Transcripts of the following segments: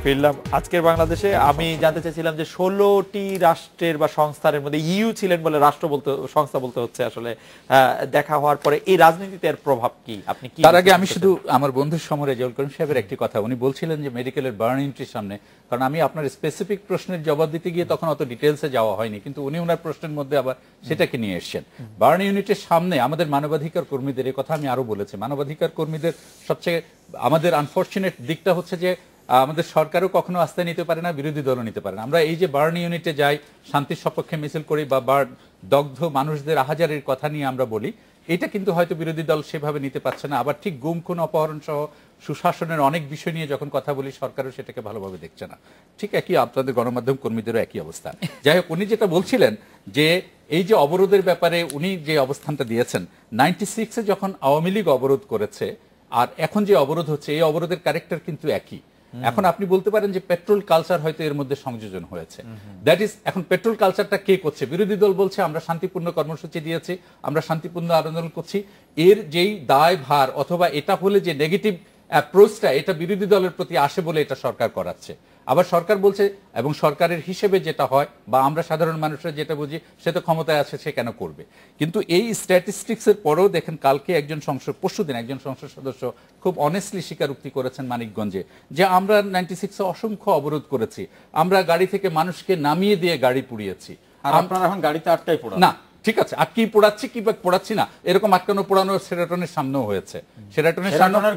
ফিরলাম আজকের বাংলাদেশে। আমি জানতে চাইছিলাম যে 16টি রাষ্ট্রের বা সংস্থার মধ্যে ইইউ ছিলেন বলে রাষ্ট্র বলতে সংস্থা বলতে হচ্ছে আসলে দেখা হওয়ার পরে এই রাজনীতিতে এর প্রভাব কি আপনি কি? তার আগে আমি শুধু আমার বন্ধুর সময় রেজাউল করিম সাহেবের একটি কথা, উনি বলছিলেন যে মেডিকেলের বার্ন ইউনিটের সামনে, কারণ আমি আপনার স্পেসিফিক প্রশ্নের জবাব দিতে গিয়ে তখন অত ডিটেলসে যাওয়া হয়নি, কিন্তু উনি ওনার প্রশ্নের মধ্যে আবার সেটাকে নিয়ে এসছেন। বার্ন ইউনিটের সামনে আমাদের মানবাধিকার কর্মীদের, এই কথা আমি আরো বলেছি, মানবাধিকার কর্মীদের সবচেয়ে আমাদের আনফরচুনেট দিকটা হচ্ছে যে আমাদের সরকারও কখনো আস্থায় নিতে পারে না, বিরোধী দলও নিতে পারে না। আমরা এই যে বার্ন ইউনিটে যাই, শান্তির সপক্ষে মিছিল করি বা দগ্ধ মানুষদের আহাজারির কথা নিয়ে আমরা বলি, এটা কিন্তু হয়তো বিরোধী দল সেভাবে নিতে পারছে না। আবার ঠিক গুম খুন অপহরণ সহ সুশাসনের অনেক বিষয় নিয়ে যখন কথা বলি, সরকারও সেটাকে ভালোভাবে দেখছে না। ঠিক একই আপনাদের গণমাধ্যম কর্মীদেরও একই অবস্থা। যাই হোক, উনি যেটা বলছিলেন যে এই যে অবরোধের ব্যাপারে উনি যে অবস্থানটা দিয়েছেন, 96-এ যখন আওয়ামী লীগ অবরোধ করেছে আর এখন যে অবরোধ হচ্ছে, এই অবরোধের ক্যারেক্টার কিন্তু একই। এখন আপনি বলতে পারেন যে পেট্রোল কালচার হয়তো এর মধ্যে সংযোজন হয়েছে। দ্যাট ইজ, এখন পেট্রোল কালচারটা কে করছে? বিরোধী দল বলছে আমরা শান্তিপূর্ণ কর্মসূচি দিয়েছি, আমরা শান্তিপূর্ণ আন্দোলন করছি। এর যেই দায় ভার অথবা এটা হলে যে নেগেটিভ অ্যাপ্রোচটা এটা বিরোধী দলের প্রতি আসে বলে এটা সরকার করাচ্ছে। আবার সরকার বলছে, এবং সরকারের হিসেবে যেটা হয় বা আমরা সাধারণ মানুষরা যেটা বুঝি, সে তো ক্ষমতায় আছে, সে কেন করবে? কিন্তু এই স্ট্যাটিস্টিক্সের পরেও দেখেন, কালকে পরশুদিন একজন সংসদ সদস্য খুব অনেস্টলি স্বীকারোক্তি করেছেন মানিকগঞ্জে যে আমরা 96-এ অসংখ্য অবরোধ করেছি, আমরা গাড়ি থেকে মানুষকে নামিয়ে দিয়ে গাড়ি পুড়িয়েছি। আর আপনারা এখন গাড়িতে আটকাই পোড়ান না, ঠিক আছে, আটকেই পোড়াচ্ছি কি বা পোড়াচ্ছি না, এরকম আটকানো পোড়ানো সেরাটনের সামনেও হয়েছে। সেরাটনের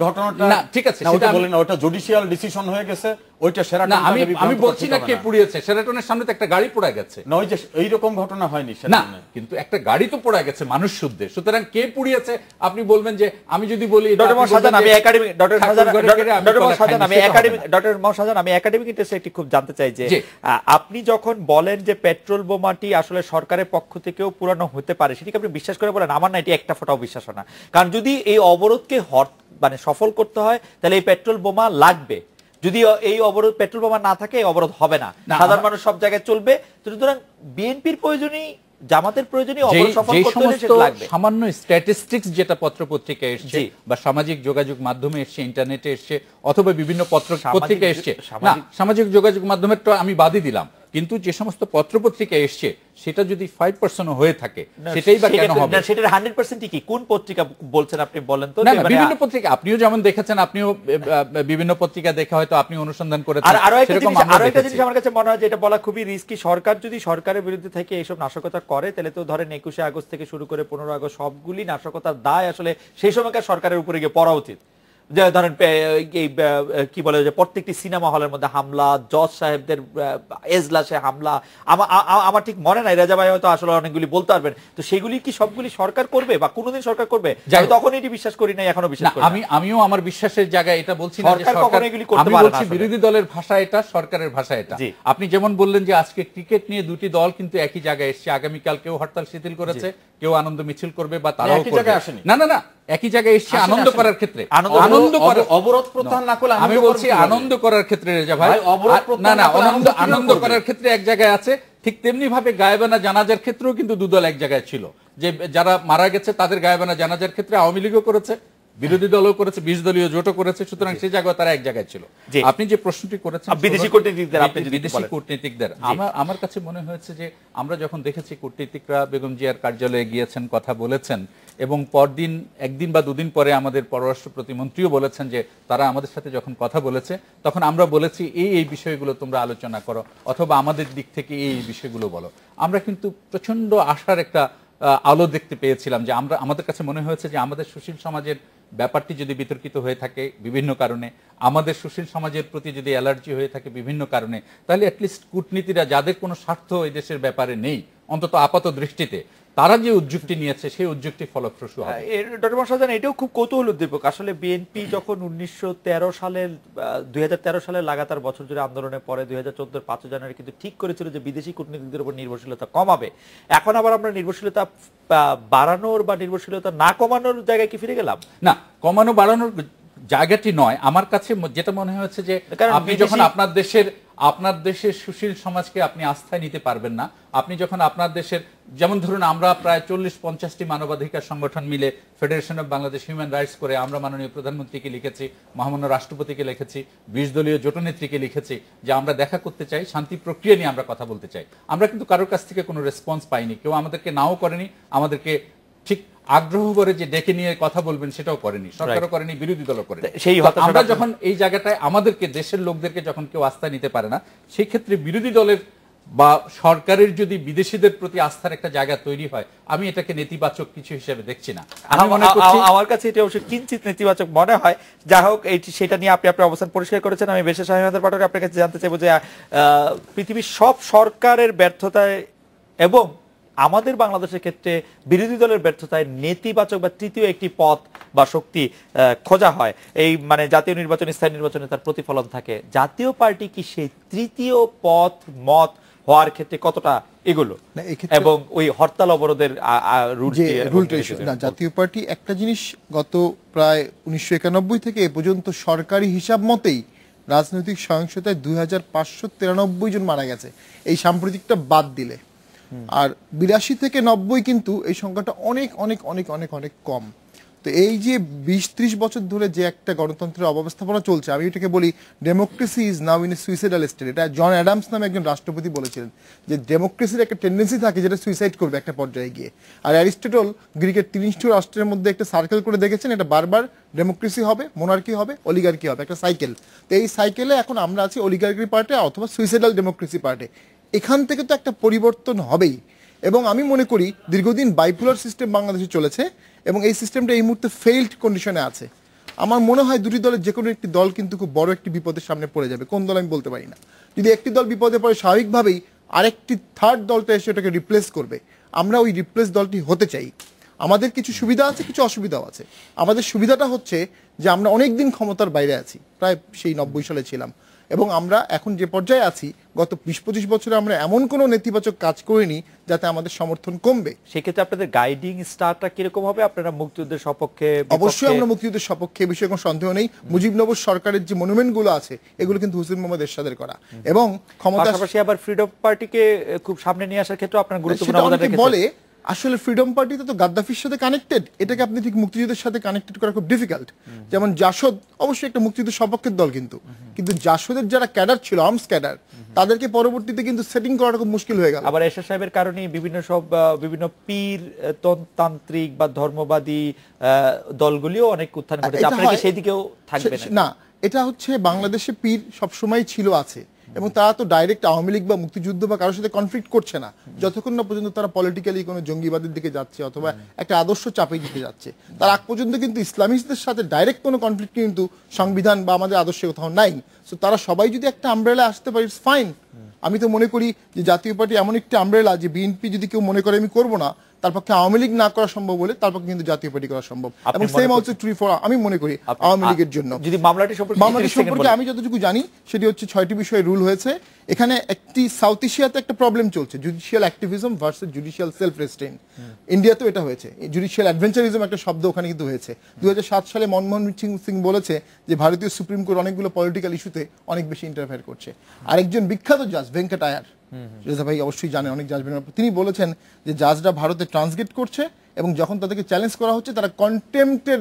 ঘটনাটা না, ঠিক আছে, সেটা বলেন, ওটা জুডিশিয়াল ডিসিশন হয়ে গেছে, ওইটা সেরাটন। আমি বলছি না কে পুড়িয়েছে, সেরাটনের সামনে তো একটা গাড়ি পোড়া গেছে। না, ওই যে এইরকম ঘটনা হয়নি না, কিন্তু একটা গাড়ি তো পোড়া গেছে মানুষ শুদ্ধে। সুতরাং কে পুড়িয়েছে আপনি বলবেন যে আমি যদি বলি আমি একাডেমিক ইন্টারেস্টে একটু খুব জানতে চাই যে আপনি যখন বলেন যে পেট্রোল বোমাটি আসলে সরকারের পক্ষ থেকেও পুরানো হতে পারে, সেটাকে আপনি বিশ্বাস করে বলেন? আমার না এটি একটা ফোঁটাও বিশ্বাস হয় না। কারণ যদি এই অবরোধকে মানে সফল করতে হয় তাহলে এই পেট্রোল বোমা লাগবে। যদি এই অবরোধ পেট্রোল বোমা না থাকে, এই অবরোধ হবে না, সাধারণ মানুষ সব জায়গায় চলবে। সুতরাং বিএনপির প্রয়োজনই, জামাতের প্রয়োজনই অবরোধ সফল করতে হলে সেটা লাগবে। সামান্য স্ট্যাটিস্টিক্স যেটা পত্রপত্রিকায় এসেছে বা সামাজিক যোগাযোগ মাধ্যমে এসেছে, ইন্টারনেটে এসেছে, অথবা বিভিন্ন পত্রপত্রিকায় এসেছে, না সামাজিক যোগাযোগ মাধ্যমের তো আমি বাদই দিলাম, কিন্তু যে সমস্ত পত্রপত্রিকা এসছে সেটা যদি 5% হয়ে থাকে, সেটাই বা কেন হবে? সেটার 100% কি কোন পত্রিকা বলছেন আপনি বলেন তো? না, বিভিন্ন পত্রিকা, আপনিও যেমন দেখেছেন, আপনিও বিভিন্ন পত্রিকা দেখে হয়তো আপনি অনুসন্ধান করেছেন। আর আরো একটা জিনিস আমার কাছে মনে হয় যে এটা বলা খুবই রিস্কি। সরকার যদি সরকারের বিরুদ্ধে থেকে এইসব নাশকতা করে, তাহলে তো ধরেন 21শে আগস্ট থেকে শুরু করে 15 আগস্ট সবগুলি নাশকতার দায় আসলে সেই সময়কার সরকারের উপরে গিয়ে পড়া উচিত। যে ধরেন কি বলে যে প্রত্যেকটি সিনেমা হলের মধ্যে হামলা, জজ সাহেবদের এজলাসে হামলা, আমার ঠিক মনে নাই, রেজা ভাই হয়তো আসলে অনেকগুলি বলতে পারবেন, তো সেগুলি কি সবগুলি সরকার করবে বা কোনোদিন সরকার করবে? তখন এটি বিশ্বাস করি নাই, এখনো বিশ্বাস করি না। আমিও আমার বিশ্বাসের জায়গায় এটা বলছি না যে সরকার এগুলি করতে পারে না। বিরোধী দলের ভাষা এটা, সরকারের ভাষা এটা। আপনি যেমন বললেন যে আজকে ক্রিকেট নিয়ে দুটি দল কিন্তু একই জায়গায় এসেছে, আগামীকাল কেউ হরতাল শিথিল করেছে, কেউ আনন্দ মিছিল করবে বা তারাও করবে। না না না, একই জায়গায় এসেছে আনন্দ করার ক্ষেত্রে। অবরোধ প্রত্যাহার না করলে আমি বলছি আনন্দ করার ক্ষেত্রে রেজা ভাই, না না, আনন্দ করার ক্ষেত্রে এক জায়গায় আছে, ঠিক তেমনি ভাবে গায়েবানা জানাজার ক্ষেত্রেও কিন্তু দুদল এক জায়গায় ছিল। যে যারা মারা গেছে তাদের গায়েবানা জানাজার ক্ষেত্রে আওয়ামী লীগও করেছে, বিরোধী দলও করেছে, 20 দলীয় জোটও করেছে। সুতরাং সেই জায়গায় তারা এক জায়গায় ছিল। আপনি যে প্রশ্নটি করেছেন বিদেশি কূটনীতিকদের, আমার কাছে মনে হয়েছে যে আমরা যখন দেখেছি কূটনীতিকরা বেগম জিয়ার কার্যালয়ে গিয়েছেন, কথা বলেছেন, এবং পরদিন একদিন বা দুদিন পরে আমাদের পররাষ্ট্র প্রতিমন্ত্রীও বলেছেন যে তারা আমাদের সাথে যখন কথা বলেছে, তখন আমরা বলেছি এই বিষয়গুলো তোমরা আলোচনা করো, অথবা আমাদের দিক থেকে এই বিষয়গুলো বলো। আমরা কিন্তু প্রচন্ড আশার একটা আলো দেখতে পেয়েছিলাম যে আমাদের কাছে মনে হয়েছে যে আমাদের সুশীল সমাজের ব্যাপারটি যদি বিতর্কিত হয়ে থাকে বিভিন্ন কারণে, আমাদের সুশীল সমাজের প্রতি যদি অ্যালার্জি হয়ে থাকে বিভিন্ন কারণে, তাহলে অ্যাটলিস্ট কূটনীতিরা, যাদের কোনো স্বার্থ এই দেশের ব্যাপারে নেই অন্তত আপাত দৃষ্টিতে, তারা যে উদ্যোগটি নিয়েছে সেই উদ্যোগটি ফলপ্রসূ হবে। ডক্টর মোহাম্মদ, এটাও খুব কৌতূহল উদ্দীপক। আসলে বিএনপি যখন 2013 সালে লাগাতার বছর জুড়ে আন্দোলনের পরে 2014 5 জানুয়ারি কিন্তু ঠিক করেছিল যে বিদেশি কূটনীতিকদের উপর নির্ভরশীলতা কমাবে। এখন আবার আমরা নির্ভরশীলতা বাড়ানোর বা নির্ভরশীলতা না কমানোর জায়গায় কি ফিরে গেলাম? না, কমানো বাড়ানোর জায়গাটি নয়। আমার কাছে যেটা মনে হয়েছে যে কারণ আপনি যখন আপনার দেশের সুশীল সমাজকে আপনি আস্থায় নিতে পারবেন না, আপনি যখন আপনার দেশের, যেমন ধরুন আমরা প্রায় 40-50টি মানবাধিকার সংগঠন মিলে federation of Bangladesh human rights করে আমরা মাননীয় প্রধানমন্ত্রীকে লিখেছি, মহামান্য রাষ্ট্রপতিকে লিখেছি, 20 দলীয় জোটনেত্রীকে লিখেছি যে আমরা দেখা করতে চাই, শান্তি প্রক্রিয়া নিয়ে আমরা কথা বলতে চাই। আমরা কিন্তু কারোর কাছ থেকে কোনো রেসপন্স পাইনি, কেউ আমাদেরকে নাও করেনি, আমাদেরকে ঠিক আগ্রহ করে যে ডেকে নিয়ে কথা বলবেন সেটাও করেনি, সরকারও করেনি, বিরোধী দলও করেনি। আমরা যখন এই জায়গাটায় আমাদেরকে, দেশের লোকদেরকে যখন কেউ আস্থা নিতে পারে না, সেই ক্ষেত্রে বিরোধী দলের বা সরকারের যদি বিদেশিদের প্রতি আস্থার একটা জায়গা তৈরি হয়, আমি এটাকে নেতিবাচক কিছু হিসেবে দেখছি না। আমার কাছে এটা অবশ্যই কিঞ্চিত নেতিবাচক মনে হয়। যা হোক, সেটা নিয়ে আপনি আপনার অবস্থান পরিষ্কার করেছেন। আমি বেশ স্বাধীনতার পাঠক আপনার কাছে জানতে চাইবো যে পৃথিবীর সব সরকারের ব্যর্থতায় এবং আমাদের বাংলাদেশের ক্ষেত্রে বিরোধী দলের ব্যর্থতায় নেতিবাচক বা তৃতীয় একটি পথ বা শক্তি খোঁজা হয়। এই মানে জাতীয় নির্বাচন, স্থায়ী নির্বাচনে তার প্রতিফলন থাকে। জাতীয় পার্টি কি সেই তৃতীয় পথ মত হওয়ার ক্ষেত্রে কতটা এগুলো এবং ওই হরতাল অবরোধের রুলটা না? জাতীয় পার্টি একটা জিনিস, গত প্রায় 1991 থেকে এ পর্যন্ত সরকারি হিসাব মতেই রাজনৈতিক সহিংসতায় 2593 জন মারা গেছে, এই সাম্প্রতিকটা বাদ দিলে। আর 82 থেকে 90 কিন্তু এই সংখ্যাটা অনেক অনেক অনেক অনেক অনেক কম। তো এই যে 20-30 বছর ধরে যে একটা গণতন্ত্রের অবস্থাপনা চলছে, আমি এটাকে বলি democracy is now in a suicidal state. এটা জন অ্যাডামস নামে একজন রাষ্ট্রপতি বলেছিলেন যে ডেমোক্রেসির একটা টেন্ডেন্সি থাকে যেটা সুইসাইড করবে একটা পর্যায়ে গিয়ে। আর অ্যারিস্টটল গ্রিকের 30টি রাষ্ট্রের মধ্যে একটা সার্কেল করে দেখেছেন, এটা বারবার ডেমোক্রেসি হবে, মোনার্কি হবে, অলিগার্কি হবে, একটা সাইকেল। তো এই সাইকেলে এখন আমরা আছি অলিগার্কি পার্টে অথবা সুইসাইডাল ডেমোক্রেসি পার্টে। এখান থেকে তো একটা পরিবর্তন হবেই। এবং আমি মনে করি দীর্ঘদিন বাইপোলার সিস্টেম বাংলাদেশে চলেছে এবং এই সিস্টেমটা এই মুহূর্তে ফেইল্ড কন্ডিশনে আছে। আমার মনে হয় দুটি দলের যে কোনো একটি দল কিন্তু খুব বড় একটি বিপদের সামনে পড়ে যাবে। কোন দল আমি বলতে পারি না। যদি একটি দল বিপদে পড়ে, স্বাভাবিকভাবেই আরেকটি থার্ড দলটা এসে ওটাকে রিপ্লেস করবে। আমরা ওই রিপ্লেস দলটি হতে চাই। আমাদের কিছু সুবিধা আছে, কিছু অসুবিধাও আছে। আমাদের সুবিধাটা হচ্ছে যে আমরা অনেক দিন ক্ষমতার বাইরে আছি, প্রায় সেই 90 সালে ছিলাম, এবং আমরা এখন যে পর্যায়ে আছি গত 20-25 বছরে আমরা এমন কোনো নেতিবাচক কাজ করিনি যাতে আমাদের সমর্থন কমবে। সেক্ষেত্রে আপনাদের গাইডিং স্টারটা কিরকম হবে? আপনারা মুক্তিযুদ্ধের সপক্ষে? অবশ্যই আমরা মুক্তিযুদ্ধের সপক্ষে, বিষয়ে কোনো সন্দেহ নেই। মুজিবনগর সরকারের যে মনুমেন্টগুলো আছে এগুলো কিন্তু হুসেন মোহাম্মদ এরশাদের করা, এবং ক্ষমতা পাশাপাশি আবার ফ্রিডম পার্টিকে খুব সামনে নিয়ে আসার ক্ষেত্রে আপনারা গুরুত্বপূর্ণ অবদান রেখেছেন। বলে আসলে ফ্রিডম পার্টিতে তো গাদ্দাফির সাথে কানেক্টেড, এটাকে আপনি ঠিক মুক্তিযুদ্ধের সাথে কানেক্টেড করা খুব ডিফিকাল্ট। যেমন জাসদ অবশ্যই একটা মুক্তিযুদ্ধের সপক্ষের দল, কিন্তু জাসদের যারা ক্যাডার ছিল, আর্মস ক্যাডার, তাদেরকে পরবর্তীতে কিন্তু সেটিং করাটা খুব মুশকিল হয়ে গেল। আবার এরশাদ সাহেবের কারণে বিভিন্ন পীর তান্ত্রিক বা ধর্মবাদী দলগুলিও অনেক উত্থান ঘটেছে। আপনারা কি সেই দিকেও থাকবেন না? এটা হচ্ছে বাংলাদেশে পীর সবসময় ছিল, আছে, এবং তারা তো ডাইরেক্ট আওয়ামী লীগ বা মুক্তিযুদ্ধ বা কারোর সাথে কনফ্লিক্ট করছে না যতক্ষণ না পর্যন্ত তারা পলিটিক্যালি কোনো জঙ্গিবাদের দিকে যাচ্ছে অথবা একটা আদর্শ চাপে দিতে যাচ্ছে। তার আগ পর্যন্ত কিন্তু ইসলামিস্টদের সাথে ডাইরেক্ট কোনো কনফ্লিক্ট কিন্তু সংবিধান বা আমাদের আদর্শে কোথাও নাই। সো তারা সবাই যদি একটা আমব্রেলা আসতে পারে, ইটস ফাইন। আমি তো মনে করি যে জাতীয় পার্টি এমন একটা আমব্রেলা যে বিএনপি যদি কেউ মনে করে আমি করবো না, তার পক্ষে আওয়ামী লীগ না করা সম্ভব বলে তার পক্ষে কিন্তু জাতীয় পার্টি করা সম্ভব। এবং সেম অলসো ট্রু ফর, আমি মনে করি আওয়ামী লীগের জন্য। যদি মামলাটি সম্পর্কে আমি যতটুকু জানি সেটি হচ্ছে 6টি বিষয়ে রুল হয়েছে। এখানে একটি সাউথ এশিয়াতে একটা প্রবলেম চলছে, judicial activism versus judicial self restraint. ইন্ডিয়াতেও এটা হয়েছে, জুডিশিয়াল অ্যাডভেঞ্চারিজম একটা শব্দ ওখানে কিন্তু হয়েছে। 2007 সালে মনমোহন সিং বলেছে যে ভারতীয় সুপ্রিম কোর্ট অনেকগুলো পলিটিক্যাল ইস্যুতে অনেক বেশি ইন্টারফেয়ার করছে। আরেকজন বিখ্যাত জাজ ভেঙ্কট আয়ার, রেজা ভাই অবশ্যই জানেন, অনেক জাজ, তিনি বলেছেন যে জাজরা ভারতে ট্রান্সগেট করছে এবং যখন তাদেরকে চ্যালেঞ্জ করা হচ্ছে তারা কন্টেম্পটের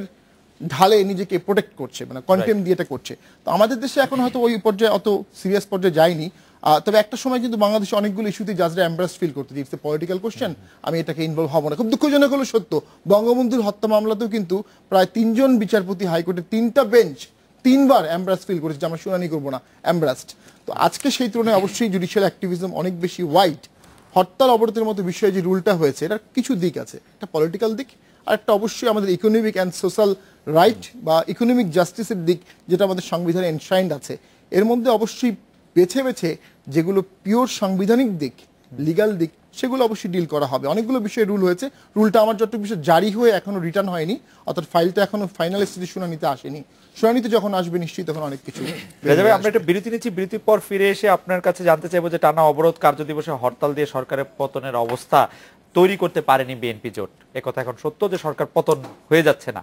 ঢালে নিজেকে প্রোটেক্ট করছে, মানে কন্টেম্প দিয়ে এটা করছে। তো আমাদের দেশে এখন হয়তো ওই পর্যায়ে অত সিরিয়াস পর্যায়ে যায়নি, তবে একটা সময় কিন্তু বাংলাদেশে অনেকগুলো ইস্যুতে জাজরা এমব্রাস ফিল করতে, ইটস এ পলিটিক্যাল কোশ্চেন, আমি এটাকে ইনভলভ হব না। খুব দুঃখজনক হলো সত্য, বঙ্গবন্ধুর হত্যা মামলাতেও কিন্তু প্রায় 3 জন বিচারপতি হাইকোর্টের 3টা বেঞ্চ 3 বার এমব্রাস ফিল করেছে যে আমরা শুনানি করবো না, এমব্রাসড। তো আজকে সেই তুলনায় অবশ্যই জুডিশিয়াল অ্যাক্টিভিজম অনেক বেশি ওয়াইড। হরতাল অবরোধের মতো বিষয়ে যে রুলটা হয়েছে এটার কিছু দিক আছে, একটা পলিটিক্যাল দিক আর একটা অবশ্যই আমাদের ইকোনমিক অ্যান্ড সোশ্যাল রাইট বা ইকোনমিক জাস্টিসের দিক, যেটা আমাদের সংবিধানে এনশ্রাইন্ড আছে। এর মধ্যে অবশ্যই বেছে বেছে যেগুলো পিওর সাংবিধানিক দিক, লিগাল দিক, সেগুলো অবশ্যই ডিল করা হবে। অনেকগুলো বিষয়ে রুল হয়েছে, রুলটা আমার যতটুকু বিষয় জারি হয়ে এখনো রিটার্ন হয়নি, অর্থাৎ ফাইলটা এখনো ফাইনাল স্টেজে শুনানিতে আসেনি। শুনানিতে যখন আসবে নিশ্চয়ই তখন অনেক কিছু। আমরা একটা বিরতি নিচ্ছি, বিরতির পর ফিরে এসে আপনার কাছে জানতে চাইবো যে টানা অবরোধ, কার্যদিবসে হরতাল দিয়ে সরকারের পতনের অবস্থা তৈরি করতে পারেনি বিএনপি জোট। একথা এখন সত্য যে সরকার পতন হয়ে যাচ্ছে না,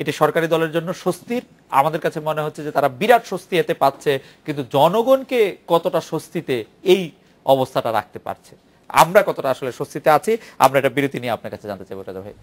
এটি সরকারি দলের জন্য স্বস্তির আমাদের কাছে মনে হচ্ছে যে তারা বিরাট স্বস্তি এতে পাচ্ছে, কিন্তু জনগণকে কতটা স্বস্তিতে এই অবস্থাটা রাখতে পারছে, আমরা কতটা আসলে স্বস্তিতে আছি, আমরা এটা বিরতি নিয়ে আপনার কাছে জানতে চাইবো রাজা ভাই।